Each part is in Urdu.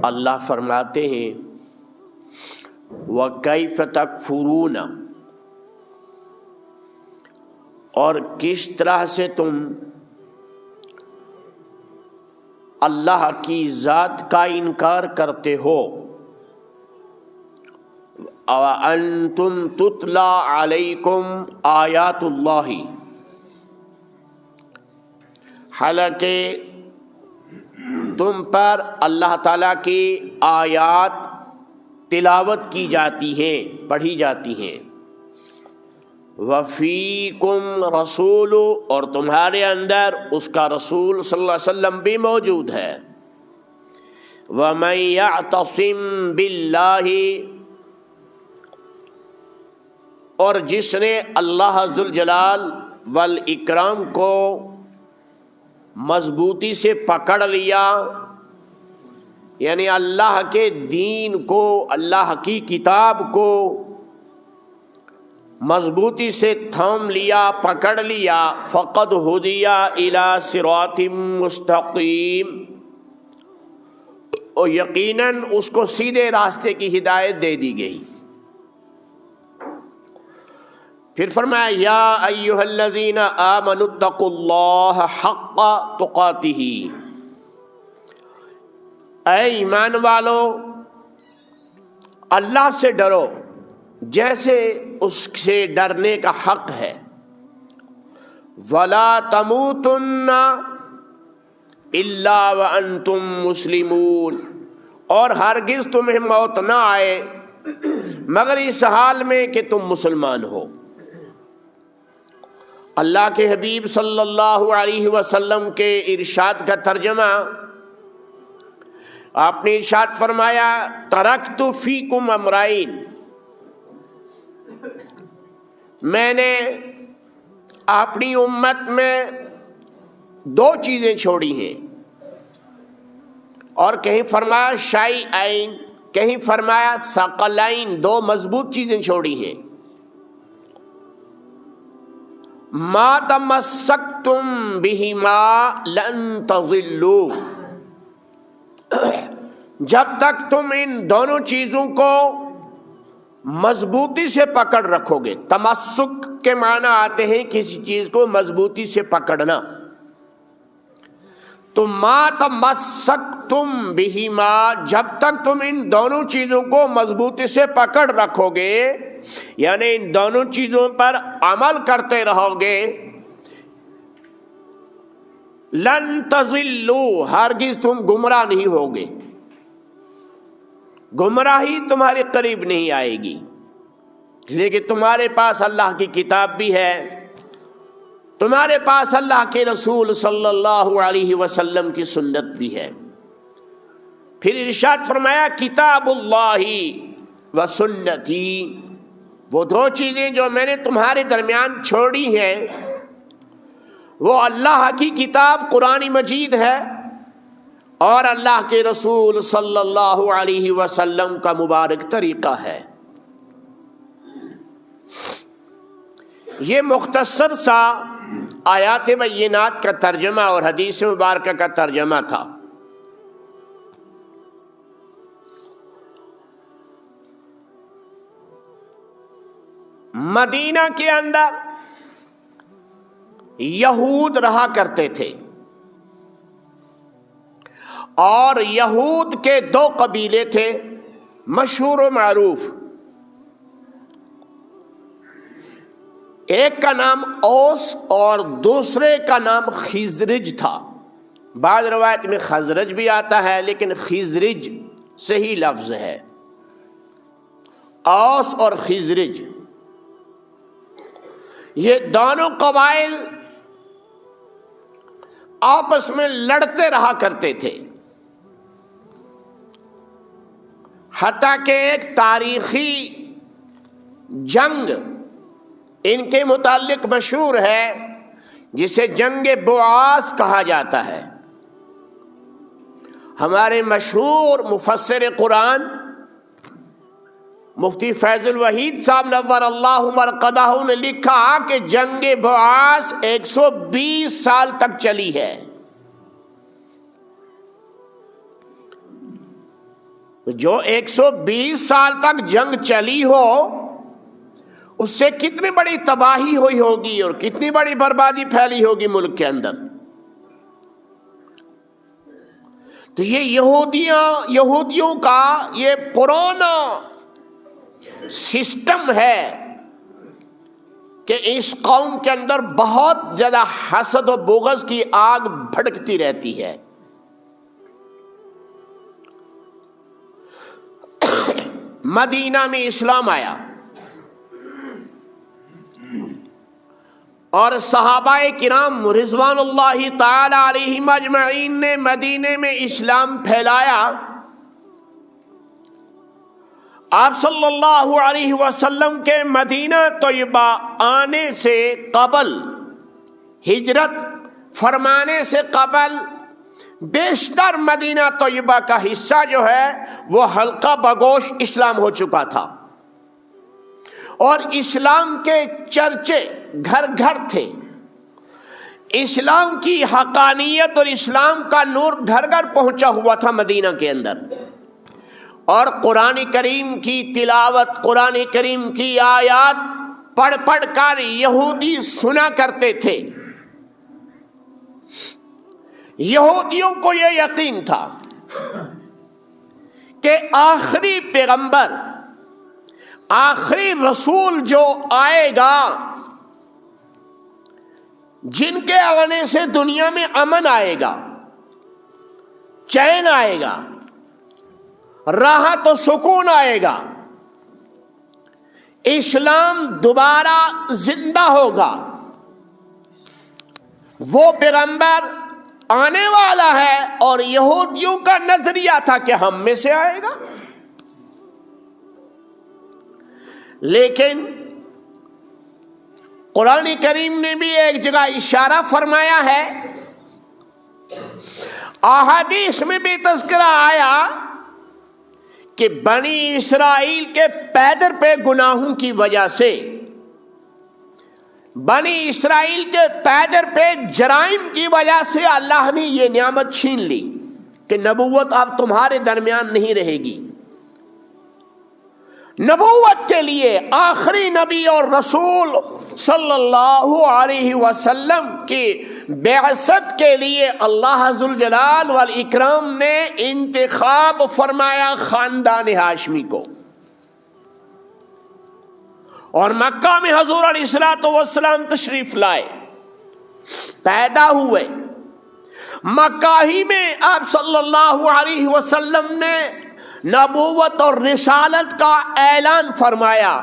اللہ فرماتے ہیں وَكَيْفَ تَكْفُرُونَ، اور کس طرح سے تم اللہ کی ذات کا انکار کرتے ہو، وَأَنْتُمْ تُتْلَى عَلَيْكُمْ آیات اللہ، حالانکہ تم پر اللہ تعالیٰ کی آیات تلاوت کی جاتی ہیں، پڑھی جاتی ہیں، وَفِيكُمْ رَسُولُ، اور تمہارے اندر اس کا رسول صلی اللہ علیہ وسلم بھی موجود ہے، وَمَن يَعْتَصِم بِاللَّهِ، اور جس نے اللہ ذوالجلال والاکرام کو مضبوطی سے پکڑ لیا، یعنی اللہ کے دین کو، اللہ کی کتاب کو مضبوطی سے تھام لیا، پکڑ لیا، فقد ہدی الی صراط مستقیم، اور یقیناً اس کو سیدھے راستے کی ہدایت دے دی گئی۔ پھر فرمایا یا ایھا الذین آمنوا اتقوا اللہ حق تقاتہ، اے ایمان والو اللہ سے ڈرو جیسے اس سے ڈرنے کا حق ہے، ولا تموتن الا وانتم مسلمون، اور ہرگز تمہیں موت نہ آئے مگر اس حال میں کہ تم مسلمان ہو۔ اللہ کے حبیب صلی اللہ علیہ وسلم کے ارشاد کا ترجمہ، آپ نے ارشاد فرمایا ترکت فیکم امرین، میں نے اپنی امت میں دو چیزیں چھوڑی ہیں، اور کہیں فرمایا شیئین، کہیں فرمایا ثقلین، دو مضبوط چیزیں چھوڑی ہیں، ما تمسکتم بہما لن تضلوا، جب تک تم ان دونوں چیزوں کو مضبوطی سے پکڑ رکھو گے۔ تمسک کے معنی آتے ہیں کسی چیز کو مضبوطی سے پکڑنا، تو ما تمسکتم بہما، جب تک تم ان دونوں چیزوں کو مضبوطی سے پکڑ رکھو گے، یعنی ان دونوں چیزوں پر عمل کرتے رہو گے، لن تضلوا، ہرگز تم گمراہ نہیں ہوگے، گمراہی تمہارے قریب نہیں آئے گی، لیکن تمہارے پاس اللہ کی کتاب بھی ہے، تمہارے پاس اللہ کے رسول صلی اللہ علیہ وسلم کی سنت بھی ہے۔ پھر ارشاد فرمایا کتاب اللہ و سنتی، وہ دو چیزیں جو میں نے تمہارے درمیان چھوڑی ہیں وہ اللہ کی کتاب قرآن مجید ہے اور اللہ کے رسول صلی اللہ علیہ وسلم کا مبارک طریقہ ہے۔ یہ مختصر سا آیات بینات کا ترجمہ اور حدیث مبارکہ کا ترجمہ تھا۔ مدینہ کے اندر یہود رہا کرتے تھے، اور یہود کے دو قبیلے تھے مشہور و معروف، ایک کا نام اوس اور دوسرے کا نام خزرج تھا، بعض روایت میں خزرج بھی آتا ہے لیکن خزرج صحیح لفظ ہے، اوس اور خزرج، یہ دونوں قبائل آپس میں لڑتے رہا کرتے تھے، حتیٰ کہ ایک تاریخی جنگ ان کے متعلق مشہور ہے جسے جنگ بعاث کہا جاتا ہے۔ ہمارے مشہور مفسر قرآن مفتی فیض الوحید صاحب نور اللہ مرقدہ نے لکھا کہ جنگ بعاث 120 سال تک چلی ہے۔ جو 120 سال تک جنگ چلی ہو اس سے کتنی بڑی تباہی ہوئی ہوگی اور کتنی بڑی بربادی پھیلی ہوگی ملک کے اندر. تو یہ یہودیوں کا یہ پرانا سسٹم ہے کہ اس قوم کے اندر بہت زیادہ حسد و بغض کی آگ بھڑکتی رہتی ہے. مدینہ میں اسلام آیا اور صحابہ کرام رضوان اللہ تعالی علیہم اجمعین نے مدینے میں اسلام پھیلایا. آپ صلی اللہ علیہ وسلم کے مدینہ طیبہ آنے سے قبل، ہجرت فرمانے سے قبل، بیشتر مدینہ طیبہ کا حصہ جو ہے وہ حلقہ بگوش اسلام ہو چکا تھا اور اسلام کے چرچے گھر گھر تھے. اسلام کی حقانیت اور اسلام کا نور گھر گھر پہنچا ہوا تھا مدینہ کے اندر، اور قرآن کریم کی تلاوت، قرآن کریم کی آیات پڑھ پڑھ کر یہودی سنا کرتے تھے. یہودیوں کو یہ یقین تھا کہ آخری پیغمبر، آخری رسول جو آئے گا، جن کے آنے سے دنیا میں امن آئے گا، چین آئے گا، راحت و سکون آئے گا، اسلام دوبارہ زندہ ہوگا، وہ پیغمبر آنے والا ہے. اور یہودیوں کا نظریہ تھا کہ ہم میں سے آئے گا. لیکن قرآن کریم نے بھی ایک جگہ اشارہ فرمایا ہے، احادیث میں بھی تذکرہ آیا کہ بنی اسرائیل کے پیدر پہ گناہوں کی وجہ سے، بنی اسرائیل کے پیدر پہ جرائم کی وجہ سے اللہ نے یہ نعمت چھین لی کہ نبوت اب تمہارے درمیان نہیں رہے گی. نبوت کے لیے آخری نبی اور رسول صلی اللہ علیہ وسلم کی بعثت کے لیے اللہ ذوالجلال والاکرام نے انتخاب فرمایا خاندان ہاشمی کو. اور مکہ میں حضور علیہ الصلوۃ والسلام تشریف لائے، پیدا ہوئے. مکہ ہی میں آپ صلی اللہ علیہ وسلم نے نبوت اور رسالت کا اعلان فرمایا.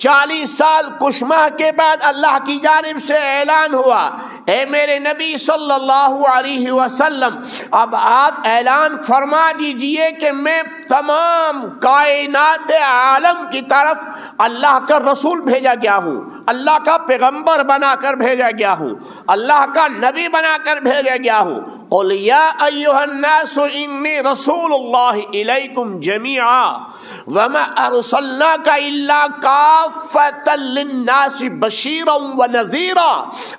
40 سال کچھ ماہ کے بعد اللہ کی جانب سے اعلان ہوا، اے میرے نبی صلی اللہ علیہ وسلم، اب آپ اعلان فرما دیجئے کہ میں تمام کائنات عالم کی طرف اللہ کا رسول بھیجا گیا ہوں، اللہ کا پیغمبر بنا کر بھیجا گیا ہوں، اللہ کا نبی بنا کر بھیجا گیا ہوں. قل یا ایھا الناس انی رسول اللہ الیکم جمیعا وما ارسلناک الا کافۃ للناس بشیرا ونذیرا.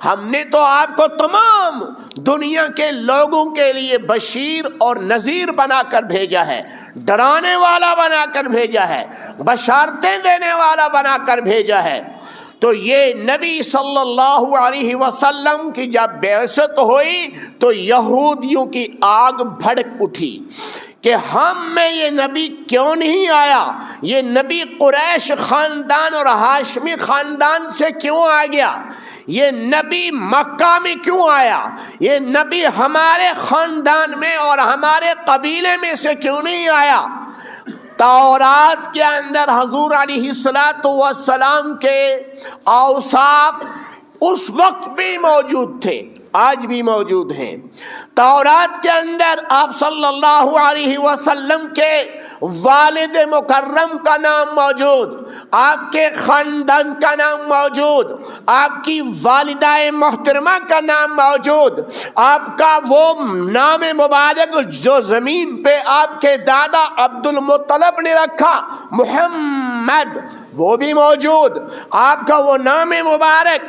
ہم نے تو آپ کو تمام دنیا کے لوگوں کے لیے بشیر اور نذیر بنا کر بھیجا ہے، ڈرانے والا بنا کر بھیجا ہے، بشارتیں دینے والا بنا کر بھیجا ہے. تو یہ نبی صلی اللہ علیہ وسلم کی جب بعثت ہوئی تو یہودیوں کی آگ بھڑک اٹھی کہ ہم میں یہ نبی کیوں نہیں آیا، یہ نبی قریش خاندان اور ہاشمی خاندان سے کیوں آ گیا، یہ نبی مکہ میں کیوں آیا، یہ نبی ہمارے خاندان میں اور ہمارے قبیلے میں سے کیوں نہیں آیا. تورات کے اندر حضور علیہ السلام کے اوصاف اس وقت بھی موجود تھے، آج بھی موجود ہیں. تورات کے اندر آپ صلی اللہ علیہ وسلم کے والد مکرم کا نام موجود، آپ کے خاندان کا نام موجود، آپ کی والدہ محترمہ کا نام موجود، آپ کا وہ نام مبارک جو زمین پہ آپ کے دادا عبد المطلب نے رکھا، محمد، وہ بھی موجود، آپ کا وہ نام مبارک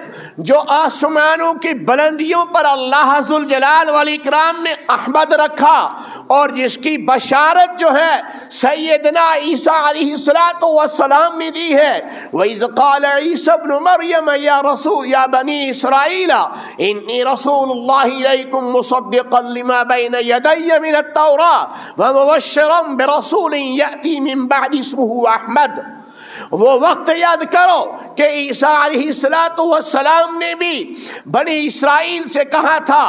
جو آسمانوں کی بلندیوں پر اللہ ذوالجلال والاکرام نے احمد رکھا، اور جس کی بشارت جو ہے سیدنا عیسیٰ علیہ السلام نے دی ہے۔ وَإِذْ قَالَ عِيسَى ابْنُ مَرْيَمَ يَا بَنِي إِسْرَائِيلَ إِنِّي رَسُولُ اللَّهِ إِلَيْكُمْ مُصَدِّقًا لِمَا بَيْنَ يَدَيَّ مِنَ التَّوْرَاةِ وَمُبَشِّرًا بِرَسُولٍ يَأْتِي مِن بَعْدِي اسْمُهُ أَحْمَدُ۔ وہ وقت یاد کرو کہ عیسیٰ علیہ السلام نے بھی بنی اسرائیل سے کہا تھا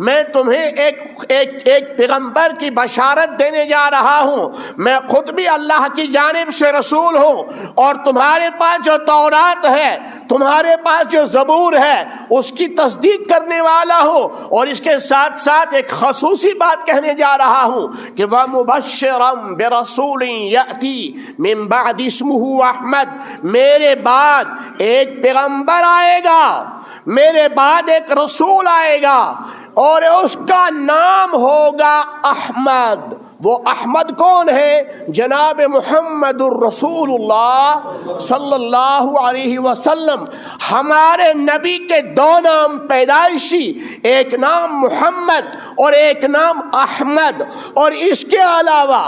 میں تمہیں ایک پیغمبر کی بشارت دینے جا رہا ہوں، میں خود بھی اللہ کی جانب سے رسول ہوں، اور تمہارے پاس جو تورات ہے، تمہارے پاس جو زبور ہے، اس کی تصدیق کرنے والا ہوں، اور اس کے ساتھ ساتھ ایک خصوصی بات کہنے جا رہا ہوں کہ وَمُبَشِّرًا بِرَسُولٍ يَأْتِي مِن بَعْدِ اسْمُهُ أَحْمَدُ، میرے بعد ایک پیغمبر آئے گا، میرے بعد ایک رسول آئے گا، اور اس کا نام ہوگا احمد۔ وہ احمد کون ہے؟ جناب محمد الرسول اللہ صلی اللہ علیہ وسلم۔ ہمارے نبی کے دو نام پیدائشی، ایک نام محمد اور ایک نام احمد، اور اس کے علاوہ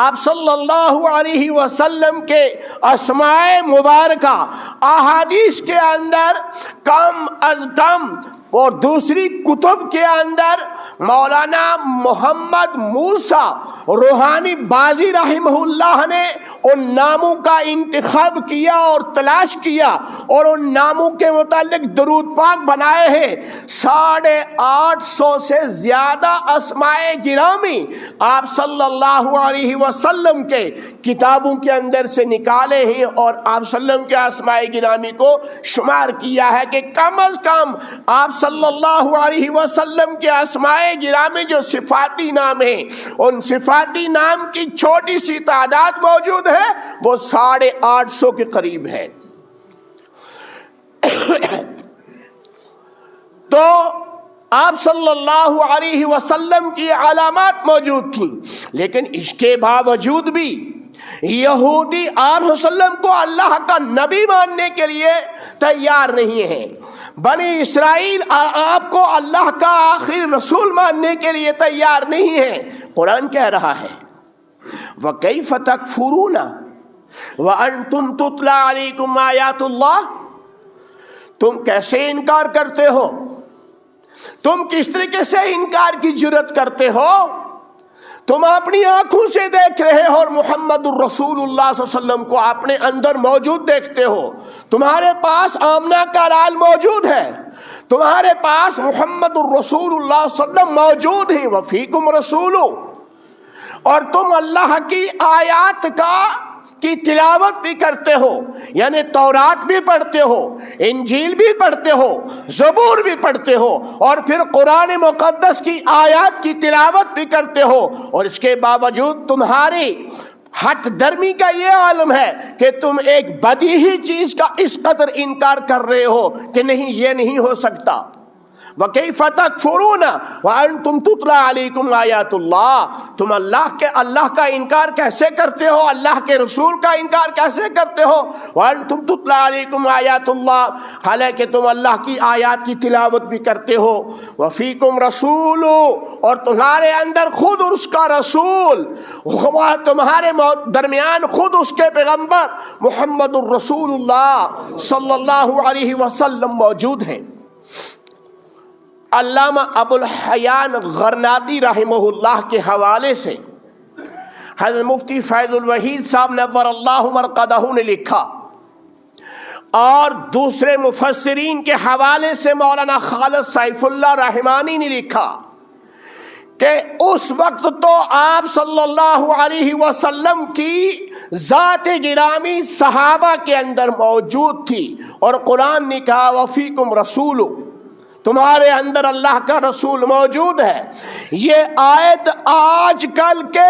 آپ صلی اللہ علیہ وسلم کے اسماء مبارکہ احادیث کے اندر کم از کم، اور دوسری کتب کے اندر مولانا محمد موسیٰ روحانی بازی رحمہ اللہ نے ان ناموں کا انتخاب کیا اور تلاش کیا، اور ان ناموں کے متعلق درود پاک بنائے ہیں۔ 850 سے زیادہ اسماء گرامی آپ صلی اللہ علیہ وسلم کے کتابوں کے اندر سے نکالے ہیں، اور آپ صلی اللہ علیہ وسلم کے اسماء گرامی کو شمار کیا ہے کہ کم از کم آپ صلی اللہ علیہ وسلم کے اسماء گرامی جو صفاتی نام ہیں، ان صفاتی نام کی چھوٹی سی تعداد موجود ہے، وہ 850 کے قریب ہے۔ تو آپ صلی اللہ علیہ وسلم کی علامات موجود تھیں، لیکن اس کے باوجود بھی یہودی آپ صلی اللہ علیہ وسلم کو اللہ کا نبی ماننے کے لیے تیار نہیں ہے، بنی اسرائیل آپ کو اللہ کا آخری رسول ماننے کے لیے تیار نہیں ہے۔ قرآن کہہ رہا ہے وَكَيْفَ تَكْفُرُونَ وَأَنْتُمْ تُتْلَى عَلَيْكُمْ آيَاتُ اللَّهِ، تم کیسے انکار کرتے ہو، تم کس طریقے سے انکار کی جرت کرتے ہو؟ تم اپنی آنکھوں سے دیکھ رہے ہو اور محمد الرسول اللہ صلی اللہ علیہ وسلم کو اپنے اندر موجود دیکھتے ہو، تمہارے پاس آمنہ کا لال موجود ہے، تمہارے پاس محمد الرسول اللہ صلی اللہ علیہ وسلم موجود ہیں، وفیکم رسول، اور تم اللہ کی آیات کی تلاوت بھی کرتے ہو، یعنی تورات بھی پڑھتے ہو، انجیل بھی پڑھتے ہو، زبور بھی پڑھتے ہو، اور پھر قرآن مقدس کی آیات کی تلاوت بھی کرتے ہو، اور اس کے باوجود تمہاری حق درمی کا یہ عالم ہے کہ تم ایک بدیہی چیز کا اس قدر انکار کر رہے ہو کہ نہیں، یہ نہیں ہو سکتا۔ وَكَيْفَ تَكْفُرُونَ وَأَنْتُمْ تُتْلَى عَلَيْكُمْ آيَاتُ اللَّهِ، تم اللہ کا انکار کیسے کرتے ہو، اللہ کے رسول کا انکار کیسے کرتے ہو؟ وَأَنْتُمْ تُتْلَى عَلَيْكُمْ آيَاتُ اللَّهِ، حالانکہ تم اللہ کی آیات کی تلاوت بھی کرتے ہو، وَفِيكُمْ رَسُولُ، اور تمہارے اندر خود اس کا رسول، تمہارے درمیان خود اس کے پیغمبر محمد الرسول اللہ صلی اللہ علیہ وسلم موجود ہیں۔ علامہ ابو الحیان غرناطی رحمہ اللہ کے حوالے سے حضرت مفتی فیض الوحید صاحب نور اللہ مرقدہ نے لکھا، اور دوسرے مفسرین کے حوالے سے مولانا خالد سیف اللہ رحمانی نے لکھا کہ اس وقت تو آپ صلی اللہ علیہ وسلم کی ذات گرامی صحابہ کے اندر موجود تھی، اور قرآن نے کہا وفیکم رسول، تمہارے اندر اللہ کا رسول موجود ہے۔ یہ آیت آج کل کے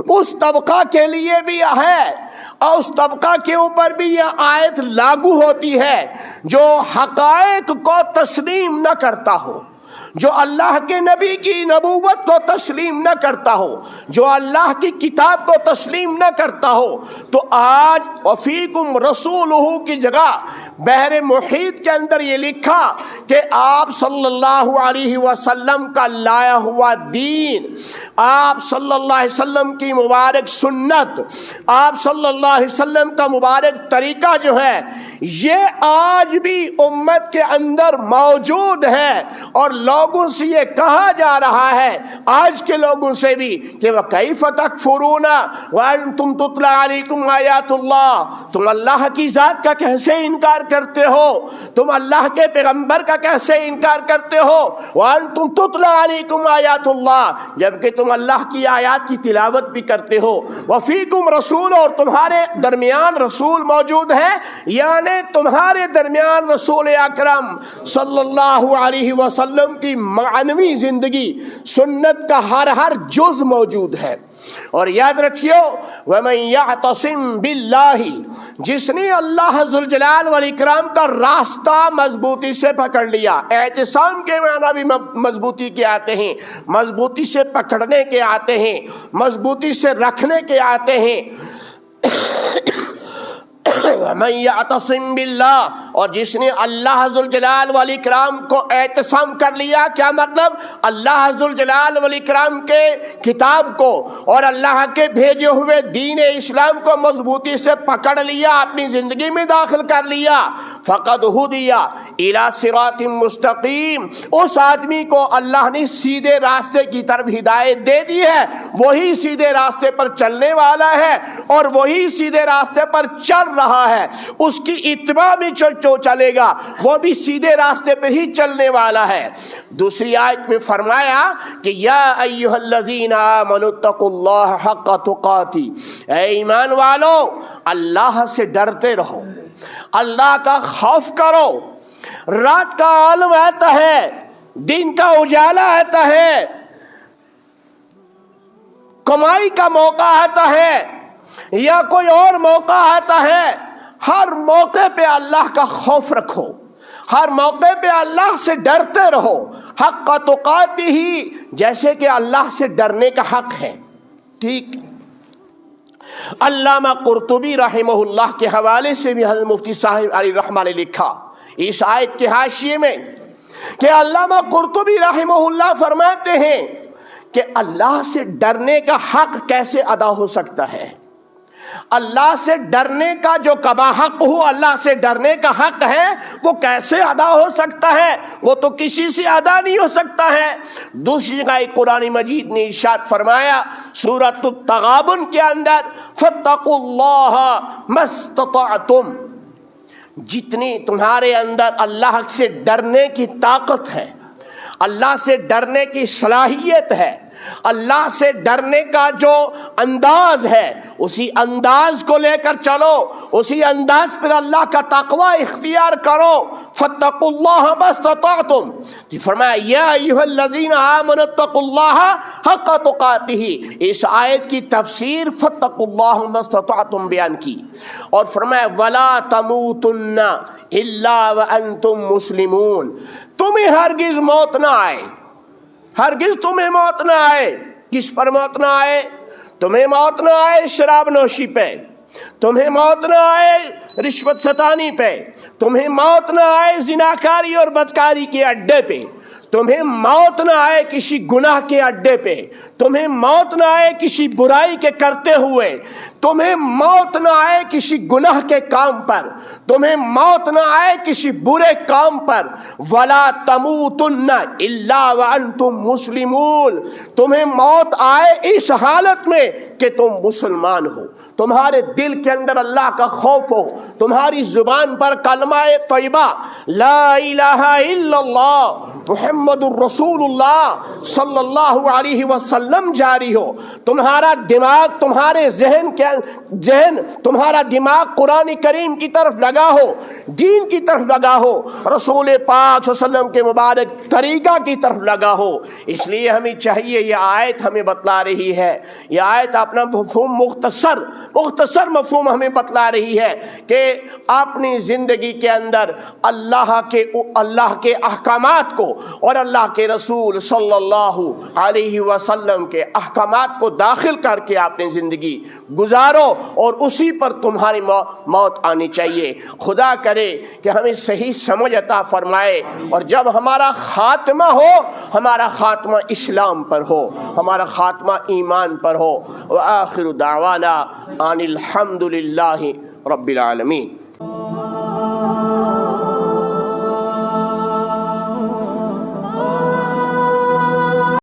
اس طبقہ کے لیے بھی ہے، اور اس طبقہ کے اوپر بھی یہ آیت لاگو ہوتی ہے جو حقائق کو تسلیم نہ کرتا ہو، جو اللہ کے نبی کی نبوت کو تسلیم نہ کرتا ہو، جو اللہ کی کتاب کو تسلیم نہ کرتا ہو، تو آج وفیکم رسولہ کی جگہ بحر محیط کے اندر یہ لکھا کہ آپ صلی اللہ علیہ وسلم کا لایا ہوا دین، آپ صلی اللہ علیہ وسلم کی مبارک سنت، آپ صلی اللہ علیہ وسلم کا مبارک طریقہ جو ہے یہ آج بھی امت کے اندر موجود ہے، اور لوگوں سے یہ کہا جا رہا ہے، آج کے لوگوں سے بھی، کہ وَكَيْفَ تَكْفُرُونَ وَأَنْتُمْ تُتْلَى عَلَيْكُمْ آیَاتُ اللَّهِ، تم اللہ کی ذات کا کیسے انکار کرتے ہو، تم اللہ کے پیغمبر کا کیسے انکار کرتے ہو، وَأَنْتُمْ تُتْلَى عَلَيْكُمْ آیَاتُ اللَّهِ، جبکہ تم اللہ کی آیات کی تلاوت بھی کرتے ہو، وَفِيكُمْ رَسُولٌ، اور تمہارے درمیان رسول موجود ہے، یعنی تمہارے درمیان رسول اکرم صلی اللہ علیہ وسلم کی معنوی زندگی سنت کا ہر جز موجود ہے۔ اور یاد رکھیو وَمَن يَعْتَصِم بِاللَّهِ، جس نے اللہ ذوالجلال والاکرام کا راستہ مضبوطی سے پکڑ لیا، اعتصام کے معنی بھی مضبوطی کے آتے ہیں، مضبوطی سے پکڑنے کے آتے ہیں، مضبوطی سے رکھنے کے آتے ہیں۔ وَمَن يَعْتَصِم بِاللَّهِ، اور جس نے اللہ ذوالجلال والاکرام کو اعتصام کر لیا، کیا مطلب؟ اللہ ذوالجلال والاکرام کے کتاب کو اور اللہ کے بھیجے ہوئے دین اسلام کو مضبوطی سے پکڑ لیا، اپنی زندگی میں داخل کر لیا، فقد ہدی الی صراط مستقیم، اس آدمی کو اللہ نے سیدھے راستے کی طرف ہدایت دے دی ہے، وہی سیدھے راستے پر چلنے والا ہے، اور وہی سیدھے راستے پر چل رہا ہے، اس کی اتباع میں جو چلے گا وہ بھی سیدھے راستے پہ ہی چلنے والا ہے۔ دوسری آیت میں فرمایا کہ یا ایھا الذین آمنوا اتقوا اللہ حق تقاته، اے ایمان والو اللہ سے ڈرتے رہو، اللہ کا خوف کرو، رات کا عالم آتا ہے، دن کا اجالا آتا ہے، کمائی کا موقع آتا ہے یا کوئی اور موقع آتا ہے، ہر موقع پہ اللہ کا خوف رکھو، ہر موقع پہ اللہ سے ڈرتے رہو، حق تقاتی ہی، جیسے کہ اللہ سے ڈرنے کا حق ہے۔ ٹھیک، علامہ قرطبی رحمہ اللہ کے حوالے سے بھی حضرت مفتی صاحب علی رحمہ نے لکھا اس آیت کے حاشیے میں کہ علامہ قرطبی رحمہ اللہ فرماتے ہیں کہ اللہ سے ڈرنے کا حق کیسے ادا ہو سکتا ہے؟ اللہ سے ڈرنے کا جو کما حق ہو، اللہ سے ڈرنے کا حق ہے، وہ کیسے ادا ہو سکتا ہے؟ وہ تو کسی سے ادا نہیں ہو سکتا ہے۔ دوسری جگہ قرآن مجید نے ارشاد فرمایا سورۃ التغابن کے اندر، فاتقوا اللہ ما استطعتم، جتنی تمہارے اندر اللہ سے ڈرنے کی طاقت ہے، اللہ سے ڈرنے کی صلاحیت ہے، اللہ سے ڈرنے کا جو انداز ہے، اسی انداز کو لے کر چلو، اسی انداز پر اللہ کا تقوی اختیار کرو۔ فاتقوا اللہ ما استطعتم، فرمایا یا ایھا الذین آمنوا اتقوا اللہ حق تقاته، اس آیت کی تفسیر فاتقوا اللہ ما استطعتم بیان کی، اور فرمایا ولا تموتن الا وانتم مسلمون، تمہیں ہرگز موت نہ آئے، ہرگز تمہیں موت نہ آئے۔ کس پر موت نہ آئے؟ تمہیں موت نہ آئے شراب نوشی پہ، تمہیں موت نہ آئے رشوت ستانی پہ، تمہیں موت نہ آئے زناکاری اور بدکاری کے اڈے پہ، تمہیں موت نہ آئے کسی گناہ کے اڈے پہ، تمہیں موت نہ آئے کسی برائی کے کرتے ہوئے، تمہیں موت نہ آئے کسی گناہ کے کام پر، تمہیں موت نہ آئے کسی برے کام پر۔ ولا تموتن الا وانتم مسلمون، تمہیں موت آئے اس حالت میں کہ تم مسلمان ہو، تمہارے دل کے اندر اللہ کا خوف ہو، تمہاری زبان پر کلمہ طیبہ لا الہ الا اللہ محمد الرسول اللہ صلی اللہ علیہ وسلم جاری ہو، تمہارا دماغ، تمہارے ذہن تمہارا دماغ قرآن کریم کی طرف لگا ہو، دین کی طرف لگا ہو، رسول پاک صلی اللہ علیہ وسلم کے مبارک طریقہ کی طرف لگا ہو۔ اس لیے ہمیں چاہیے، یہ آیت ہمیں بتلا رہی ہے، یہ آیت اپنا مفہوم مختصر مفہوم ہمیں بتلا رہی ہے کہ اپنی زندگی کے اندر اللہ کے احکامات کو اور اللہ کے رسول صلی اللہ علیہ وسلم کے احکامات کو داخل کر کے آپ نے زندگی گزارو اور اسی پر تمہاری موت آنی چاہیے۔ خدا کرے کہ ہمیں صحیح سمجھ عطا فرمائے، اور جب ہمارا خاتمہ ہو، ہمارا خاتمہ اسلام پر ہو، ہمارا خاتمہ ایمان پر ہو۔ وآخر دعوانا ان الحمد للہ رب العالمین۔